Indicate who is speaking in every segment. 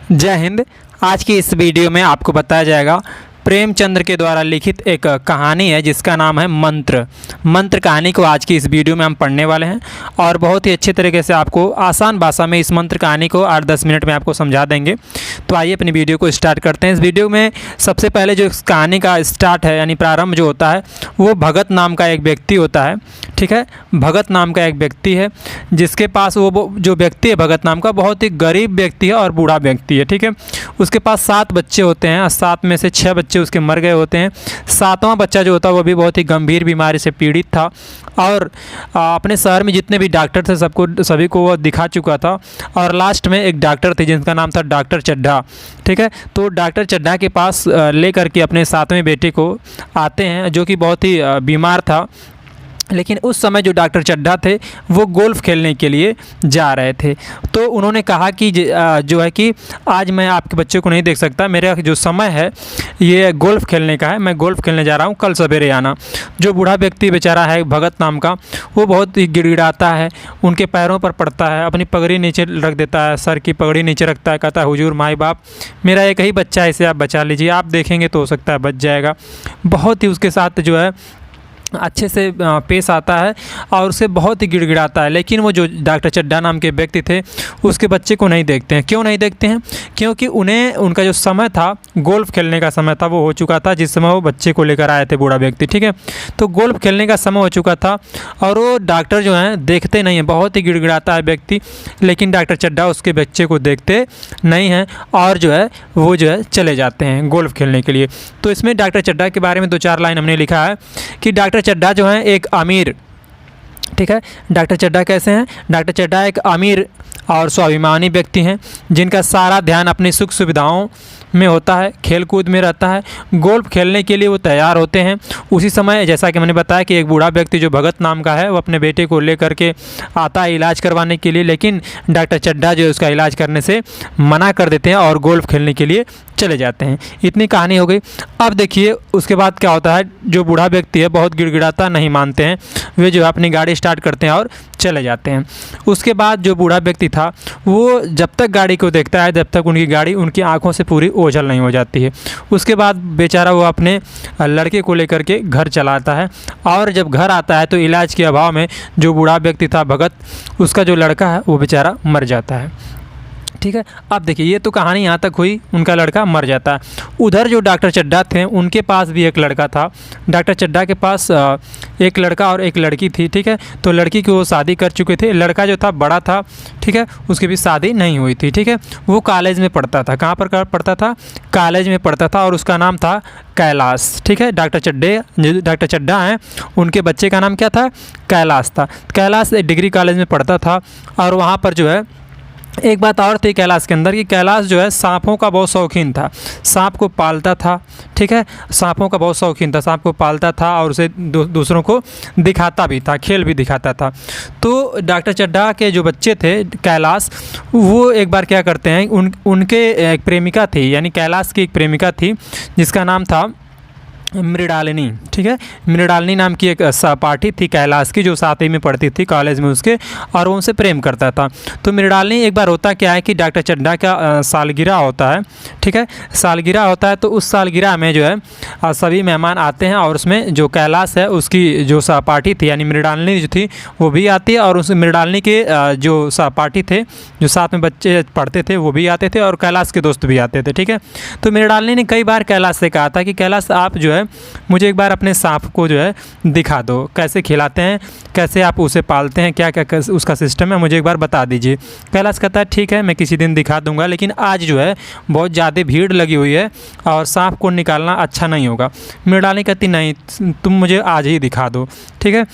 Speaker 1: जय हिंद। आज की इस वीडियो में आपको बताया जाएगा प्रेमचंद्र के द्वारा लिखित एक कहानी है जिसका नाम है मंत्र कहानी को आज की इस वीडियो में हम पढ़ने वाले हैं और बहुत ही अच्छे तरीके से आपको आसान भाषा में इस मंत्र कहानी को 8-10 मिनट में आपको समझा देंगे। तो आइए अपनी वीडियो को स्टार्ट करते हैं। इस वीडियो में सबसे पहले जो इस कहानी का स्टार्ट है यानी प्रारंभ जो होता है वो भगत नाम का एक व्यक्ति होता है। ठीक है, भगत नाम का एक व्यक्ति है जिसके पास वो जो व्यक्ति है भगत नाम का बहुत ही गरीब व्यक्ति है और बूढ़ा व्यक्ति है। ठीक है, उसके पास 7 बच्चे होते हैं और 7 में से 6 बच्चे उसके मर गए होते हैं। 7वां बच्चा जो होता है वो भी बहुत ही गंभीर बीमारी से पीड़ित था और अपने शहर में जितने भी डॉक्टर थे सभी को वो दिखा चुका था। और लास्ट में एक डॉक्टर थे जिनका नाम था डॉक्टर चड्ढा। ठीक है, तो डॉक्टर चड्ढा के पास लेकर के अपने 7वें बेटे को आते हैं जो कि बहुत ही बीमार था। लेकिन उस समय जो डॉक्टर चड्ढा थे वो गोल्फ़ खेलने के लिए जा रहे थे। तो उन्होंने कहा कि जो है कि आज मैं आपके बच्चे को नहीं देख सकता, मेरा जो समय है ये गोल्फ़ खेलने का है, मैं गोल्फ़ खेलने जा रहा हूँ, कल सवेरे आना। जो बूढ़ा व्यक्ति बेचारा है भगत नाम का वो बहुत ही गिड़गिड़ाता है, उनके पैरों पर पड़ता है, अपनी पगड़ी नीचे रख देता है, सर की पगड़ी नीचे रखता है, कहता है हुजूर माई बाप मेरा एक ही बच्चा है, इसे आप बचा लीजिए, आप देखेंगे तो हो सकता है बच जाएगा। बहुत ही उसके साथ जो है अच्छे से पेश आता है और उसे बहुत ही गिड़गिड़ाता है। लेकिन वो जो डॉक्टर चड्ढा नाम के व्यक्ति थे उसके बच्चे को नहीं देखते हैं। क्यों नहीं देखते हैं? क्योंकि उनका जो समय था गोल्फ़ खेलने का समय था वो हो चुका था जिस समय वो बच्चे को लेकर आए थे बूढ़ा व्यक्ति। ठीक है, तो गोल्फ़ खेलने का समय हो चुका था और वो डॉक्टर जो हैं देखते नहीं हैं, बहुत ही गिड़गिड़ाता है व्यक्ति। लेकिन डॉक्टर चड्ढा उसके बच्चे को देखते नहीं हैं और जो है वो जो है चले जाते हैं गोल्फ़ खेलने के लिए। तो इसमें डॉक्टर चड्ढा के बारे में 2-4 लाइन हमने लिखा है कि डॉक्टर चड्ढा जो है एक अमीर, ठीक है, डॉक्टर चड्ढा कैसे हैं? डॉक्टर चड्ढा एक अमीर और स्वाभिमानी व्यक्ति हैं जिनका सारा ध्यान अपनी सुख सुविधाओं में होता है, खेल कूद में रहता है। गोल्फ़ खेलने के लिए वो तैयार होते हैं। उसी समय जैसा कि मैंने बताया कि एक बूढ़ा व्यक्ति जो भगत नाम का है वो अपने बेटे को लेकर के आता है इलाज करवाने के लिए, लेकिन डॉक्टर चड्ढा जो है उसका इलाज करने से मना कर देते हैं और गोल्फ़ खेलने के लिए चले जाते हैं। इतनी कहानी हो गई। अब देखिए उसके बाद क्या होता है, जो बूढ़ा व्यक्ति है बहुत गिड़गिड़ाता, नहीं मानते हैं, वे जो है अपनी गाड़ी स्टार्ट करते हैं और चले जाते हैं। उसके बाद जो बूढ़ा व्यक्ति था वो जब तक गाड़ी को देखता है जब तक उनकी गाड़ी उनकी आंखों से पूरी ओझल नहीं हो जाती है। उसके बाद बेचारा वो अपने लड़के को लेकर के घर चला आता है और जब घर आता है तो इलाज के अभाव में जो बूढ़ा व्यक्ति था भगत, उसका जो लड़का है वो बेचारा मर जाता है। ठीक है, अब देखिए ये तो कहानी यहाँ तक हुई, उनका लड़का मर जाता है। उधर जो डॉक्टर चड्ढा थे उनके पास भी एक लड़का था। डॉक्टर चड्ढा के पास एक लड़का और एक लड़की थी। ठीक है, तो लड़की की वो शादी कर चुके थे, लड़का जो था बड़ा था। ठीक है, उसकी भी शादी नहीं हुई थी। ठीक है, वो कॉलेज में पढ़ता था। कहाँ पर पढ़ता था? कॉलेज में पढ़ता था और उसका नाम था कैलाश। ठीक है, डॉक्टर चड्ढा हैं उनके बच्चे का नाम क्या था? कैलाश था। कैलाश डिग्री कॉलेज में पढ़ता था और वहाँ पर जो है एक बात और थी कैलाश के अंदर कि कैलाश जो है सांपों का बहुत शौकीन था, सांप को पालता था। ठीक है, सांपों का बहुत शौकीन था, सांप को पालता था और उसे दूसरों को दिखाता भी था, खेल भी दिखाता था। तो डॉक्टर चड्ढा के जो बच्चे थे कैलाश, वो एक बार क्या करते हैं, उनके एक प्रेमिका थी, यानी कैलाश की एक प्रेमिका थी जिसका नाम था मृणालिनी। ठीक है, मृणालिनी नाम की एक सहपाठी थी कैलाश की जो 7वीं में पढ़ती थी कॉलेज में उसके, और उनसे प्रेम करता था। तो मृणालिनी एक बार होता क्या है कि डॉक्टर चड्ढा का सालगिरह होता है। ठीक है, सालगिरह होता है तो उस सालगिरह में जो है सभी मेहमान आते हैं और उसमें जो कैलाश है उसकी जो सहपाठी थी यानी मृणालिनी जो थी वो भी आती है और उस मृणालिनी के जो सहपाठी थे जो साथ में बच्चे पढ़ते थे वो भी आते थे और कैलाश के दोस्त भी आते थे। ठीक है, तो मृणालिनी ने कई बार कैलाश से कहा था कि कैलाश आप जो है मुझे एक बार अपने सांप को जो है दिखा दो, कैसे खिलाते हैं, कैसे आप उसे पालते हैं, क्या क्या उसका सिस्टम है, मुझे एक बार बता दीजिए। कैलाश कहता है ठीक है मैं किसी दिन दिखा दूंगा, लेकिन आज जो है बहुत ज़्यादा भीड़ लगी हुई है और सांप को निकालना अच्छा नहीं होगा। मृणालिनी कहती नहीं तुम मुझे आज ही दिखा दो। ठीक है,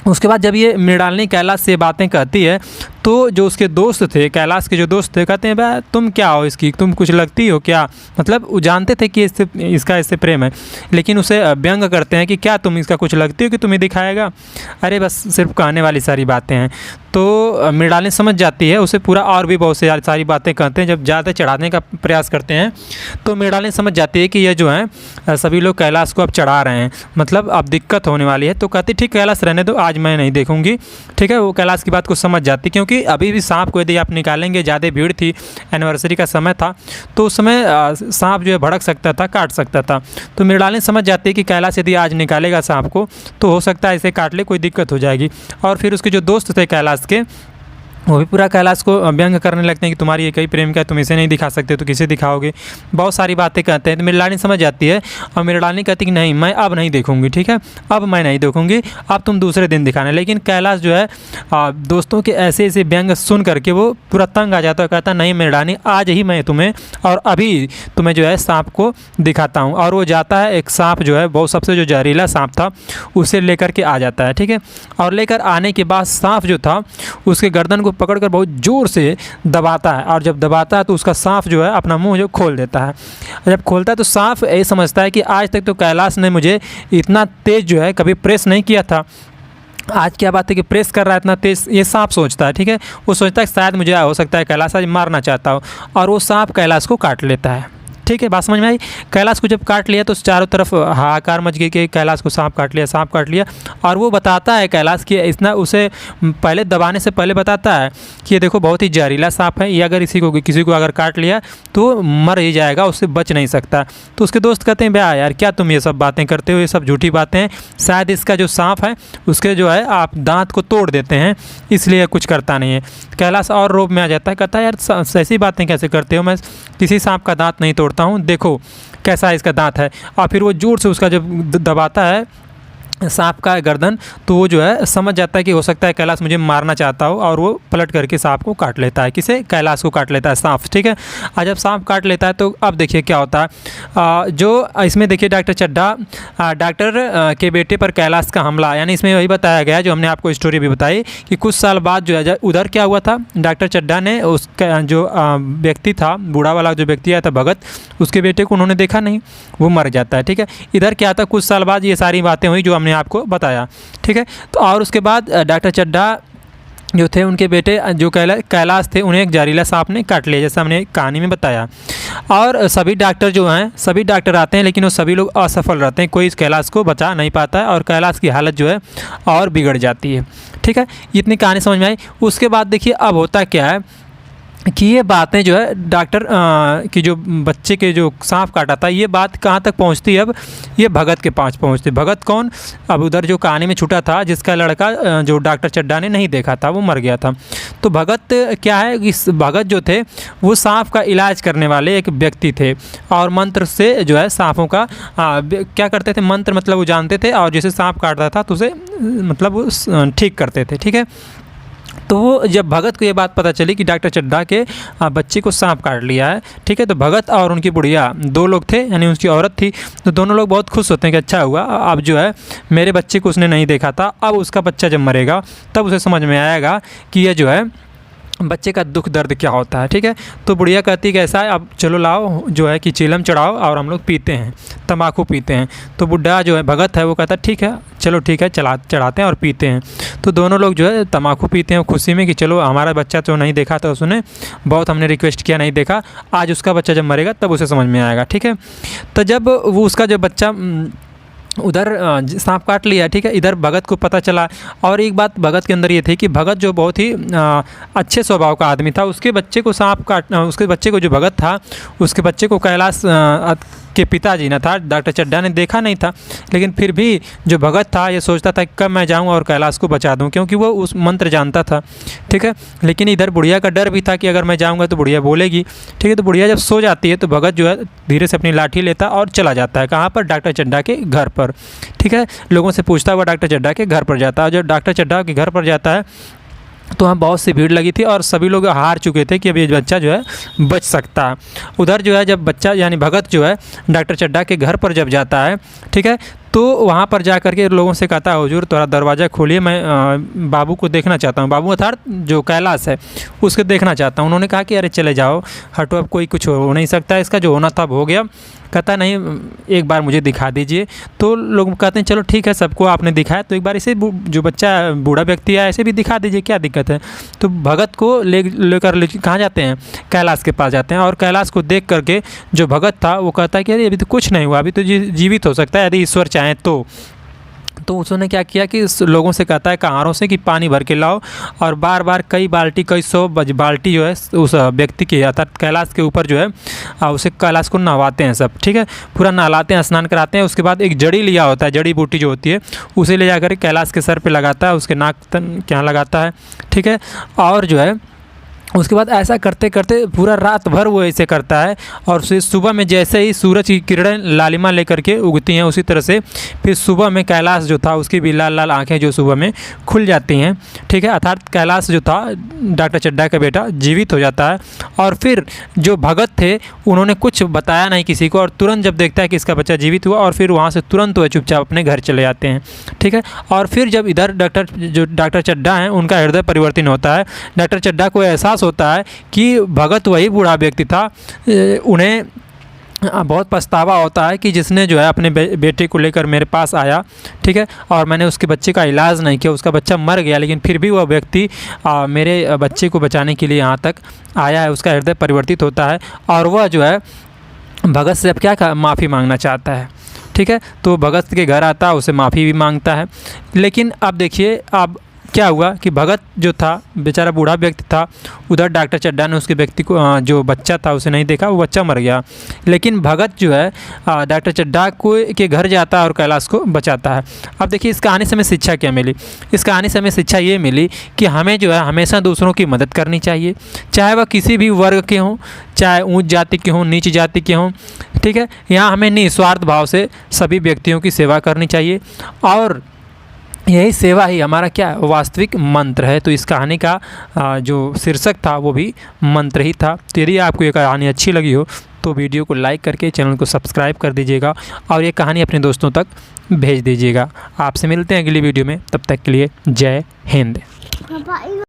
Speaker 1: उसके बाद जब ये मृणालिनी कैलाश से बातें कहती है तो जो उसके दोस्त थे, कैलाश के जो दोस्त थे, कहते हैं भाई तुम क्या हो इसकी, तुम कुछ लगती हो क्या? मतलब वो जानते थे कि इससे प्रेम है, लेकिन उसे व्यंग करते हैं कि क्या तुम इसका कुछ लगती हो कि तुम्हें दिखाएगा? अरे बस सिर्फ कहने वाली सारी बातें हैं। तो मृणालिनी समझ जाती है, उसे पूरा और भी बहुत से सारी बातें कहते हैं। जब ज़्यादा चढ़ाने का प्रयास करते हैं तो मृणालिनी समझ जाती है कि ये जो है सभी लोग कैलाश को अब चढ़ा रहे हैं, मतलब अब दिक्कत होने वाली है। तो कहती ठीक कैलाश रहने दो, आज मैं नहीं देखूंगी, ठीक है। वो कैलाश की बात को समझ जाती, क्योंकि अभी भी सांप को यदि आप निकालेंगे, ज़्यादा भीड़ थी, एनिवर्सरी का समय था, तो उस समय सांप जो है भड़क सकता था, काट सकता था। तो मृणालिनी समझ जाती है कि कैलाश यदि आज निकालेगा सांप को तो हो सकता है इसे काट ले, कोई दिक्कत हो जाएगी। और फिर उसके जो दोस्त थे कैलाश के, वो भी पूरा कैलाश को व्यंग करने लगते हैं कि तुम्हारी एक ही प्रेमिका है, तुम इसे नहीं दिखा सकते तो किसे दिखाओगे, बहुत सारी बातें कहते हैं। तो मृणालिनी समझ जाती है और मृणालिनी कहती कि नहीं, मैं अब नहीं देखूंगी, ठीक है, अब मैं नहीं देखूंगी, अब तुम दूसरे दिन दिखाना। लेकिन कैलाश जो है दोस्तों के ऐसे ऐसे व्यंग सुन करके वो पूरा तंग आ जाता है, कहता नहीं मृणालिनी, आज ही मैं तुम्हें और अभी तुम्हें जो है सांप को दिखाता हूँ। और वो जाता है, एक सांप जो है बहुत सबसे जो जहरीला सांप था उसे लेकर के आ जाता है, ठीक है। और लेकर आने के बाद सांप जो था उसके गर्दन को पकड़कर बहुत ज़ोर से दबाता है, और जब दबाता है तो उसका सांप जो है अपना मुंह जो खोल देता है। जब खोलता है तो सांप ये समझता है कि आज तक तो कैलाश ने मुझे इतना तेज़ जो है कभी प्रेस नहीं किया था, आज क्या बात है कि प्रेस कर रहा है इतना तेज, ये सांप सोचता है, ठीक है। वो सोचता है कि शायद मुझे हो सकता है कैलाश आज मारना चाहता हो, और वो सांप कैलाश को काट लेता है, ठीक है। बात समझ में आई। कैलाश को जब काट लिया तो चारों तरफ हाहाकार मच गई कि कैलाश को सांप काट लिया, सांप काट लिया। और वो बताता है कैलाश कि इतना, उसे पहले दबाने से पहले बताता है कि ये देखो बहुत ही जहरीला सांप है, ये अगर किसी को अगर काट लिया तो मर ही जाएगा, उससे बच नहीं सकता। तो उसके दोस्त कहते हैं भैया यार क्या तुम ये सब बातें करते हो, ये सब झूठी बातें हैं, शायद इसका जो सांप है उसके जो है आप दांत को तोड़ देते हैं, इसलिए कुछ करता नहीं है। कैलाश और रोब में आ जाता है, कहता है यार ऐसी बातें कैसे करते हो, मैं किसी सांप का दांत नहीं तोड़ता हूँ, देखो कैसा इसका दांत है। और फिर वो जोर से उसका जब दबाता है सांप का गर्दन, तो वो जो है समझ जाता है कि हो सकता है कैलाश मुझे मारना चाहता हो, और वो पलट करके सांप को काट लेता है। किसे? कैलाश को काट लेता है सांप, ठीक है। और जब सांप काट लेता है तो अब देखिए क्या होता है। जो इसमें देखिए डॉक्टर चड्ढा, डॉक्टर के बेटे पर कैलाश का हमला, यानी इसमें वही बताया गया जो हमने आपको स्टोरी भी बताई कि कुछ साल बाद जो है उधर क्या हुआ था, डॉक्टर चड्ढा ने उसका जो व्यक्ति था, बूढ़ा वाला जो व्यक्ति आया था भगत, उसके बेटे को उन्होंने देखा नहीं, वो मर जाता है, ठीक है। इधर क्या था, कुछ साल बाद ये सारी बातें हुई जो हमने आपको बताया, ठीक है। तो और उसके बाद डॉक्टर चड्ढा जो थे, उनके बेटे जो कैलाश थे, उन्हें एक जहरीला सांप ने काट लिया, जैसा हमने कहानी में बताया। और सभी डॉक्टर जो हैं, सभी डॉक्टर आते हैं लेकिन वो सभी लोग असफल रहते हैं, कोई इस कैलाश को बचा नहीं पाता है और कैलाश की हालत जो है और बिगड़ जाती है, ठीक है। इतनी कहानी समझ में आई। उसके बाद देखिए अब होता क्या है कि ये बातें जो है डॉक्टर की जो बच्चे के जो सांप काटा था, ये बात कहाँ तक पहुँचती है, अब ये भगत के पास पहुँचती। भगत कौन? अब उधर जो कहानी में छूटा था, जिसका लड़का जो डॉक्टर चड्ढा ने नहीं देखा था, वो मर गया था। तो भगत क्या है, इस भगत जो थे वो सांप का इलाज करने वाले एक व्यक्ति थे, और मंत्र से जो है सांपों का क्या करते थे, मंत्र मतलब वो जानते थे, और जैसे सांप काटता था तो उसे मतलब वो ठीक करते थे, ठीक है। तो वो जब भगत को ये बात पता चली कि डॉक्टर चड्ढा के बच्चे को सांप काट लिया है, ठीक है, तो भगत और उनकी बुढ़िया दो लोग थे, यानी उसकी औरत थी, तो दोनों लोग बहुत खुश होते हैं कि अच्छा हुआ, अब जो है मेरे बच्चे को उसने नहीं देखा था, अब उसका बच्चा जब मरेगा तब उसे समझ में आएगा कि ये जो है बच्चे का दुख दर्द क्या होता है, ठीक है। तो बुढ़िया कहती कि ऐसा है, अब चलो लाओ जो है कि चीलम चढ़ाओ और हम लोग पीते हैं, तम्बाकू पीते हैं। तो बुढ़ा जो है भगत है वो कहता ठीक है, चलो ठीक है, चढ़ाते हैं और पीते हैं। तो दोनों लोग जो है तम्बाकू पीते हैं खुशी में कि चलो हमारा बच्चा तो नहीं देखा था उसने, बहुत हमने रिक्वेस्ट किया नहीं देखा, आज उसका बच्चा जब मरेगा तब उसे समझ में आएगा, ठीक है। तो जब वो उसका जब बच्चा उधर सांप काट लिया, ठीक है, इधर भगत को पता चला। और एक बात भगत के अंदर ये थी कि भगत जो बहुत ही अच्छे स्वभाव का आदमी था, उसके बच्चे को उसके बच्चे को जो भगत था, उसके बच्चे को कैलाश के पिताजी ने था, डॉक्टर चड्ढा ने देखा नहीं था, लेकिन फिर भी जो भगत था ये सोचता था कि कब मैं जाऊं और कैलाश को बचा दूं, क्योंकि वो उस मंत्र जानता था, ठीक है। लेकिन इधर बुढ़िया का डर भी था कि अगर मैं जाऊंगा तो बुढ़िया बोलेगी, ठीक है। तो बुढ़िया जब सो जाती है तो भगत जो है धीरे से अपनी लाठी लेता और चला जाता है, कहाँ पर? डॉक्टर चड्ढा के घर पर, ठीक है। लोगों से पूछता हुआ डॉक्टर चड्ढा के घर पर जाता है। जब डॉक्टर चड्ढा के घर पर जाता है तो वहाँ बहुत सी भीड़ लगी थी और सभी लोग हार चुके थे कि अब ये बच्चा जो है बच सकता है। उधर जो है जब बच्चा यानी भगत जो है डॉक्टर चड्ढा के घर पर जब जाता है, ठीक है, तो वहाँ पर जा कर के लोगों से कहता है, हुजूर थोड़ा दरवाज़ा खोलिए, मैं बाबू को देखना चाहता हूँ। बाबू अर्थात जो कैलाश है उसको देखना चाहता हूँ। उन्होंने कहा कि अरे चले जाओ, हटो, अब कोई कुछ हो नहीं सकता, इसका जो होना था अब हो गया। कहता नहीं, एक बार मुझे दिखा दीजिए। तो लोग कहते हैं चलो ठीक है, सबको आपने दिखाया तो एक बार इसे जो बच्चा बूढ़ा व्यक्ति है ऐसे भी दिखा दीजिए, क्या दिक्कत है। तो भगत को लेकर कहाँ जाते हैं, कैलाश के पास जाते हैं। और कैलाश को देख करके जो भगत था वो कहता है कि अरे अभी तो कुछ नहीं हुआ, अभी तो जीवित हो सकता है यदि ईश्वर चाहें तो उसने क्या किया कि लोगों से कहता है कहारों से कि पानी भर के लाओ, और बार बार कई बाल्टी, कई 100 बाल्टी जो है उस व्यक्ति के अर्थात कैलाश के ऊपर जो है उसे कैलाश को नहवाते हैं सब, ठीक है, पूरा नहलाते हैं, स्नान कराते हैं। उसके बाद एक जड़ी लिया होता है, जड़ी बूटी जो होती है उसे ले जाकर कैलाश के सर पे लगाता है, उसके नाक के यहाँ लगाता है, ठीक है। और जो है उसके बाद ऐसा करते करते पूरा रात भर वो ऐसे करता है, और फिर सुबह में जैसे ही सूरज की किरणें लालिमा लेकर के उगती हैं उसी तरह से फिर सुबह में कैलाश जो था उसकी भी लाल लाल आँखें जो सुबह में खुल जाती हैं, ठीक है। अर्थात कैलाश जो था डॉक्टर चड्ढा का बेटा जीवित हो जाता है। और फिर जो भगत थे उन्होंने कुछ बताया नहीं किसी को, और तुरंत जब देखता है कि इसका बच्चा जीवित हुआ और फिर वहाँ से तुरंत वो चुपचाप अपने घर चले जाते हैं, ठीक है। और फिर जब इधर डॉक्टर चड्ढा हैं उनका हृदय परिवर्तन होता है। डॉक्टर चड्ढा को एहसास होता है कि भगत वही बूढ़ा व्यक्ति था। उन्हें बहुत पछतावा होता है कि जिसने जो है अपने बेटे को लेकर मेरे पास आया, ठीक है, और मैंने उसके बच्चे का इलाज नहीं किया, उसका बच्चा मर गया, लेकिन फिर भी वह व्यक्ति मेरे बच्चे को बचाने के लिए यहाँ तक आया है। उसका हृदय परिवर्तित होता है और वह जो है भगत से अब क्या माफ़ी मांगना चाहता है, ठीक है। तो भगत के घर आता है, उसे माफ़ी भी मांगता है। लेकिन अब देखिए अब क्या हुआ कि भगत जो था बेचारा बूढ़ा व्यक्ति था, उधर डॉक्टर चड्ढा ने उसके व्यक्ति को जो बच्चा था उसे नहीं देखा, वो बच्चा मर गया। लेकिन भगत जो है डॉक्टर चड्ढा के घर जाता है और कैलाश को बचाता है। अब देखिए इस कहानी से हमें शिक्षा क्या मिली, इस कहानी से हमें शिक्षा ये मिली कि हमें जो है हमेशा दूसरों की मदद करनी चाहिए, चाहे वह किसी भी वर्ग के हों, चाहे ऊँच जाति के हों, नीच जाति के हों, ठीक है। यहाँ हमें निस्वार्थ भाव से सभी व्यक्तियों की सेवा करनी चाहिए, और यही सेवा ही हमारा क्या वास्तविक मंत्र है। तो इस कहानी का जो शीर्षक था वो भी मंत्र ही था। तो यदि आपको ये कहानी अच्छी लगी हो तो वीडियो को लाइक करके चैनल को सब्सक्राइब कर दीजिएगा और ये कहानी अपने दोस्तों तक भेज दीजिएगा। आपसे मिलते हैं अगली वीडियो में, तब तक के लिए जय हिंद।